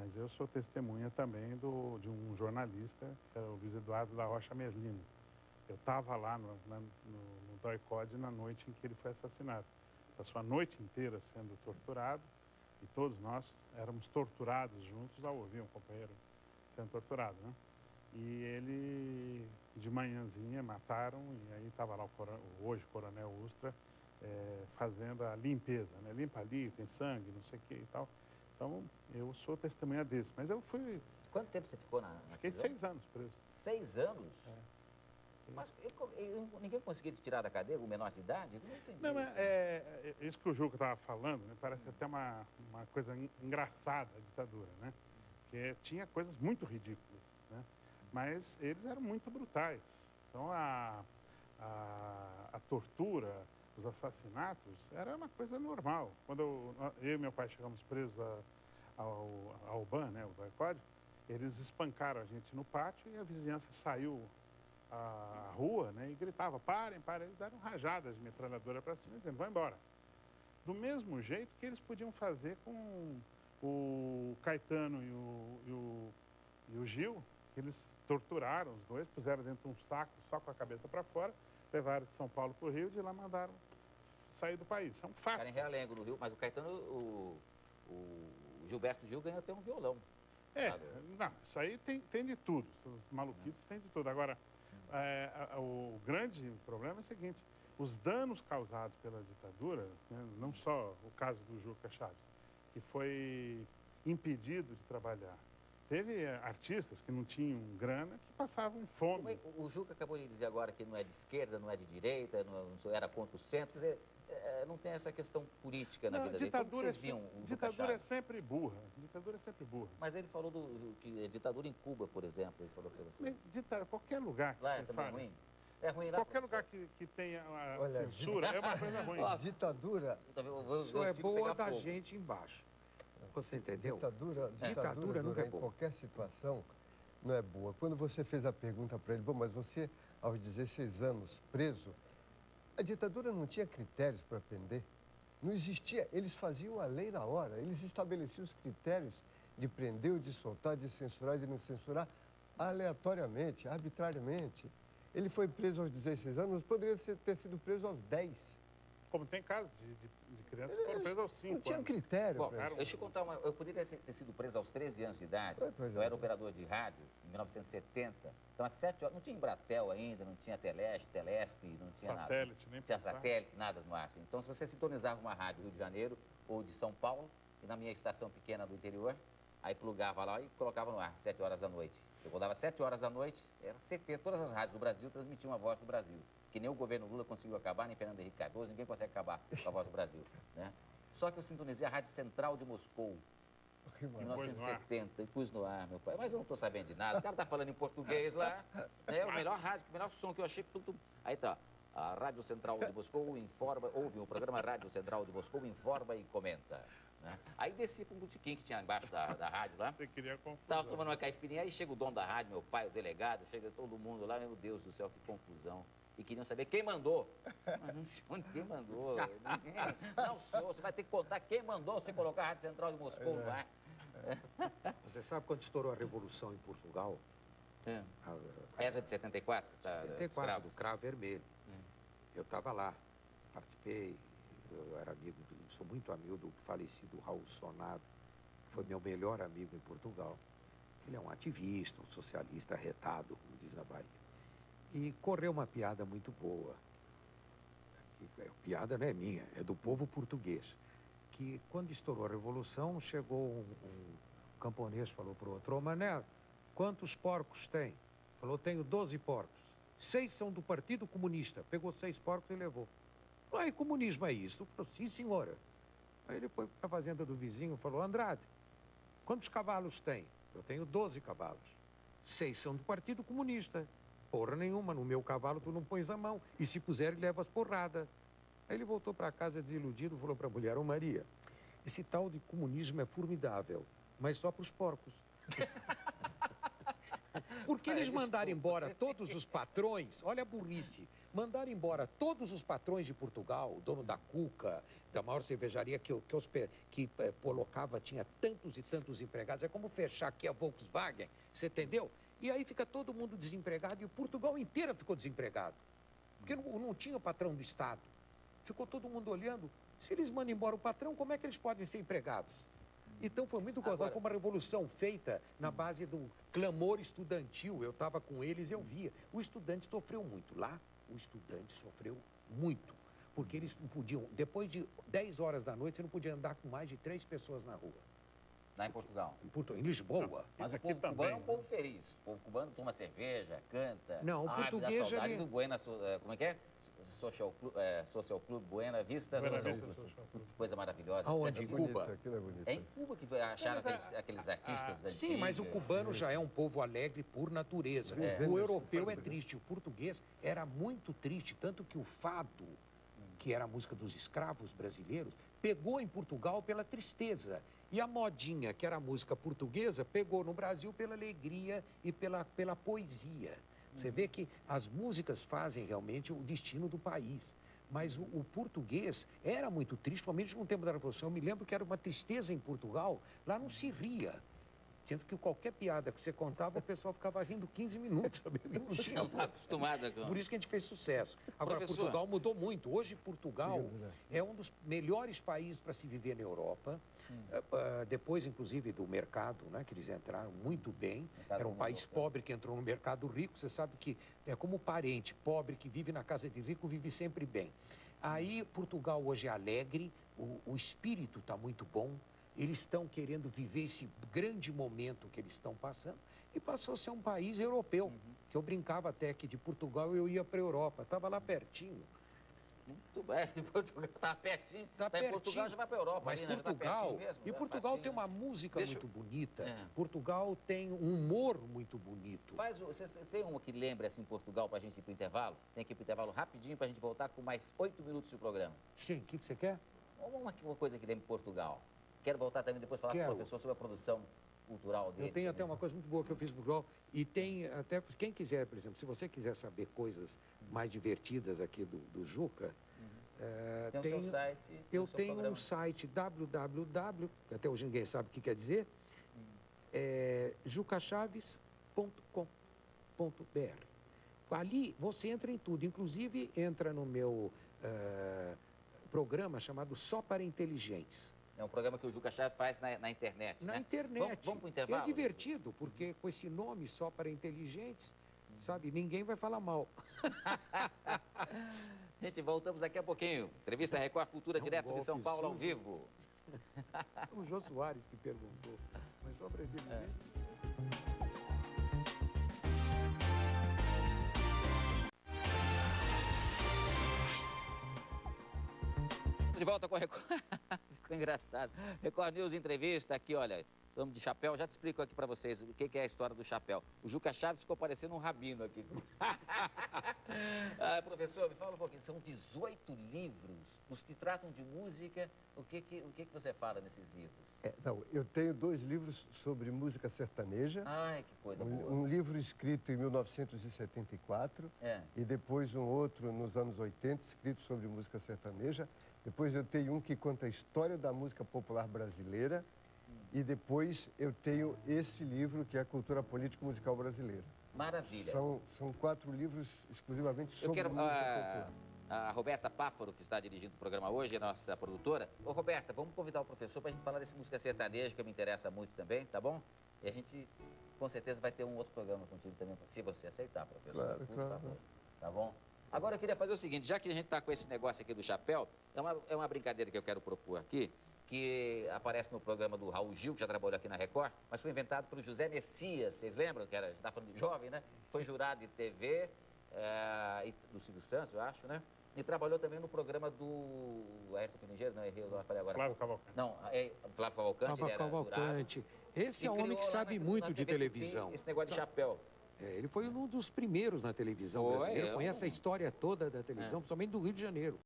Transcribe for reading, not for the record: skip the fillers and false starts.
mas eu sou testemunha também de um jornalista, que era o Luiz Eduardo da Rocha Merlino. Eu estava lá no DOI-CODE na noite em que ele foi assassinado. Passou a noite inteira sendo torturado e todos nós éramos torturados juntos ao ouvir um companheiro sendo torturado, né? E ele, de manhãzinha, mataram e aí estava lá hoje o Coronel Ustra fazendo a limpeza, né? Limpa ali, tem sangue, não sei o que e tal. Então, eu sou testemunha desse, mas eu fui... Quanto tempo você ficou na Fiquei prisão? 6 anos preso. 6 anos? É. Mas ninguém conseguia te tirar da cadeia, o menor de idade? Eu não entendi Não, isso. isso que o Juca estava falando, né, parece até uma coisa engraçada a ditadura, né? Porque tinha coisas muito ridículas, né? Mas eles eram muito brutais. Então, a tortura, os assassinatos, era uma coisa normal. Quando eu e meu pai chegamos presos ao BAN, né, o DOI-CODE, eles espancaram a gente no pátio e a vizinhança saiu à rua, né, e gritava, parem, parem. Eles deram rajadas de metralhadora para cima, dizendo, vão embora. Do mesmo jeito que eles podiam fazer com o Caetano e o Gil, eles torturaram os dois, puseram dentro de um saco só com a cabeça para fora, levaram de São Paulo para o Rio e de lá mandaram sair do país. Isso é um fato. Ficaram em Realengo, no Rio, mas o Caetano, o Gilberto Gil ganhou até um violão. Não, isso aí tem de tudo, essas maluquices tem de tudo. Agora, o grande problema é o seguinte, os danos causados pela ditadura, né, não só o caso do Juca Chaves, que foi impedido de trabalhar. Teve artistas que não tinham grana, que passavam fome. O Juca acabou de dizer agora que não é de esquerda, não é de direita, não era contra o centro, quer dizer, não tem essa questão política na vida dele. Como vocês viam o Juca ditadura é Chaves? sempre burra, ditadura é sempre burra. Mas ele falou que é ditadura em Cuba, por exemplo, ele falou para você. Mas qualquer lugar que Lá você é também fale, ruim? É ruim lá? qualquer lugar que tenha a censura é uma coisa ruim. Ditadura, Isso é boa da gente embaixo. Você entendeu? Ditadura nunca é em boa. qualquer situação não é boa. Quando você fez a pergunta para ele, bom, mas você, aos 16 anos, preso, a ditadura não tinha critérios para prender. Não existia. Eles faziam a lei na hora. Eles estabeleciam os critérios de prender, ou de soltar, de censurar, de não censurar, aleatoriamente, arbitrariamente. Ele foi preso aos 16 anos, poderia ter sido preso aos 10. Como tem casos de crianças que foram presas aos 5 Não tinha anos. critério. Bom, para isso. deixa eu contar eu poderia ter sido preso aos 13 anos de idade. Pois é. Eu era operador de rádio em 1970. Então, às 7 horas, não tinha Embratel ainda, não tinha Teleste, Telesp, não tinha nada. Satélite, nem Não tinha pensar. satélite, nada no ar. Assim. Então, se você sintonizava uma rádio do Rio de Janeiro ou de São Paulo, e na minha estação pequena do interior, aí plugava lá e colocava no ar, 7 horas da noite. Eu rodava 7 horas da noite, era certeza, todas as rádios do Brasil transmitiam a voz do Brasil. Que nem o governo Lula conseguiu acabar, nem Fernando Henrique Cardoso, ninguém consegue acabar com a voz do Brasil. Né? Só que eu sintonizei a Rádio Central de Moscou, em 1970, e pus no ar, meu pai. Mas eu não estou sabendo de nada, o cara está falando em português lá, né? O melhor rádio, o melhor som que eu achei. Aí tá, a Rádio Central de Moscou informa, ouve o programa Rádio Central de Moscou, informa e comenta. Né? Aí desci para um botequim que tinha embaixo da rádio lá. Você queria confusão. Estava tomando uma caipirinha, aí chega o dono da rádio, meu pai, o delegado, chega todo mundo lá, meu Deus do céu, que confusão. E queriam saber quem mandou. Mas não sei onde quem mandou. Não, senhor, você vai ter que contar quem mandou você colocar a Rádio Central de Moscou no ar. Você sabe quando estourou a Revolução em Portugal? Essa de 74? Que está 74, do Cravo Vermelho. Eu estava lá, participei, eu era amigo, sou muito amigo do falecido Raul Sonado, que foi meu melhor amigo em Portugal. Ele é um ativista, um socialista retado, como diz na Bahia. E correu uma piada muito boa. Piada não é minha, é do povo português. Que quando estourou a Revolução, chegou um camponês, falou para o outro, ô Mané, quantos porcos tem? Falou, tenho 12 porcos. 6 são do Partido Comunista. Pegou 6 porcos e levou. Falou, aí, comunismo é isso? Falou, sim, senhora. Aí ele foi para a fazenda do vizinho e falou, Andrade, quantos cavalos tem? Eu tenho 12 cavalos. 6 são do Partido Comunista. Porra nenhuma, no meu cavalo tu não pões a mão. E se puser, leva as porradas. Aí ele voltou para casa desiludido e falou para a mulher, ô Maria, esse tal de comunismo é formidável, mas só para os porcos. Porque eles mandaram embora todos os patrões, olha a burrice, mandaram embora todos os patrões de Portugal, o dono da Cuca, da maior cervejaria que colocava, tinha tantos e tantos empregados, é como fechar aqui a Volkswagen, você entendeu? E aí fica todo mundo desempregado e Portugal inteira ficou desempregado, porque não tinha patrão do Estado. Ficou todo mundo olhando, se eles mandam embora o patrão, como é que eles podem ser empregados? Então foi muito gozado, foi uma revolução feita na base do clamor estudantil. Eu estava com eles, eu via. O estudante sofreu muito. Lá, o estudante sofreu muito. Porque eles não podiam, depois de 10 horas da noite, você não podia andar com mais de 3 pessoas na rua. Lá em Portugal. Em Lisboa. Mas o Aqui povo também, cubano é um né? povo feliz. O povo cubano toma cerveja, canta. Não, o Me dá português, saudade ele- do Buena, como é que é? Social Club Buena Vista. Buena Social Vista Club. Social Club. Coisa maravilhosa. Aonde? Você Em assistiu? Cuba? Aquilo é bonito. É em Cuba que acharam aqueles artistas da Sim, mas o antiga. cubano já é um povo alegre por natureza. O europeu é triste, o português era muito triste, tanto que o fado, que era a música dos escravos brasileiros, pegou em Portugal pela tristeza. E a modinha, que era a música portuguesa, pegou no Brasil pela alegria e pela poesia. Você vê que as músicas fazem realmente o destino do país. Mas o português era muito triste, principalmente no tempo da Revolução. Eu me lembro que era uma tristeza em Portugal, lá não se ria. Sendo que qualquer piada que você contava, o pessoal ficava rindo 15 minutos, sabe? Não tinha. Não está acostumada com... Por isso que a gente fez sucesso. Agora, Professor. Portugal mudou muito. Hoje, Portugal é um dos melhores países para se viver na Europa. Depois, inclusive, do mercado, né, que eles entraram muito bem. Mercado Era um país europeu. pobre que entrou no mercado rico. Você sabe que é como parente pobre que vive na casa de rico, vive sempre bem. Aí, Portugal hoje é alegre, o espírito está muito bom. Eles estão querendo viver esse grande momento que eles estão passando e passou a ser um país europeu. Que eu brincava até que de Portugal eu ia para a Europa, estava lá pertinho. Muito bem, Portugal está pertinho. Tá Em pertinho. Portugal já vai para a Europa. Mas ali, né? Já tá Portugal, pertinho mesmo, e já Portugal facinho, tem né? uma música Deixa muito bonita. É. Portugal tem um humor muito bonito. Você tem uma que lembre assim Portugal para a gente ir para o intervalo? Tem que ir para o intervalo rapidinho para a gente voltar com mais 8 minutos de programa. Sim, o que você quer? Uma coisa que lembre Portugal. Quero voltar também depois falar com Quero. o professor sobre a produção cultural dele. Eu tenho até também. uma coisa muito boa que eu fiz no Portugal. E tem até, quem quiser, por exemplo, se você quiser saber coisas mais divertidas aqui do Juca, Tem o seu site. tem eu o seu tenho programa. um site www, que até hoje ninguém sabe o que quer dizer, jucachaves.com.br. Ali você entra em tudo, inclusive entra no meu programa chamado Só para Inteligentes. É um programa que o Juca Chaves faz na internet, Na né? internet. Vamos para o intervalo? É divertido, porque com esse nome Só para Inteligentes, sabe, ninguém vai falar mal. Gente, voltamos daqui a pouquinho. Entrevista Record Cultura, É um direto de São golpe Paulo, ao sujo. vivo. O Jô Soares que perguntou, mas só para inteligente. De volta com a Record. Ficou engraçado. Record News Entrevista aqui, olha. Estamos de chapéu. Já te explico aqui para vocês o que é a história do chapéu. O Juca Chaves ficou parecendo um rabino aqui. Professor, me fala um pouquinho. São 18 livros, os que tratam de música. O que você fala nesses livros? Não, eu tenho 2 livros sobre música sertaneja. Ai, que coisa boa. Um livro escrito em 1974 É. e depois um outro nos anos 80, escrito sobre música sertaneja. Depois eu tenho um que conta a história da música popular brasileira. E depois eu tenho esse livro que é a Cultura Política Musical Brasileira. Maravilha. São 4 livros exclusivamente Eu sobre quero música popular. a Roberta Páfaro, que está dirigindo o programa hoje, a nossa produtora. Ô, Roberta, vamos convidar o professor para a gente falar dessa música sertaneja, que me interessa muito também, tá bom? E a gente, com certeza, vai ter um outro programa contigo também, se você aceitar, professor. Claro, por claro. favor. Tá bom? Agora, eu queria fazer o seguinte, já que a gente está com esse negócio aqui do chapéu, é uma brincadeira que eu quero propor aqui, que aparece no programa do Raul Gil, que já trabalhou aqui na Record, mas foi inventado pelo José Messias, vocês lembram? Que era, a gente está falando de jovem, né? Foi jurado de TV, e do Silvio Santos, eu acho, né? E trabalhou também no programa do Ayrton Piningeiro, não errei, eu falei agora. Flávio Cavalcante. Não, Flávio Cavalcante, ele Flávio era jurado. Cavalcante. Esse E é um homem criou que lá sabe na muito de TV televisão. Esse negócio de chapéu. Ele foi um dos primeiros na televisão Foi, brasileira. é Conhece a história toda da televisão, principalmente do Rio de Janeiro.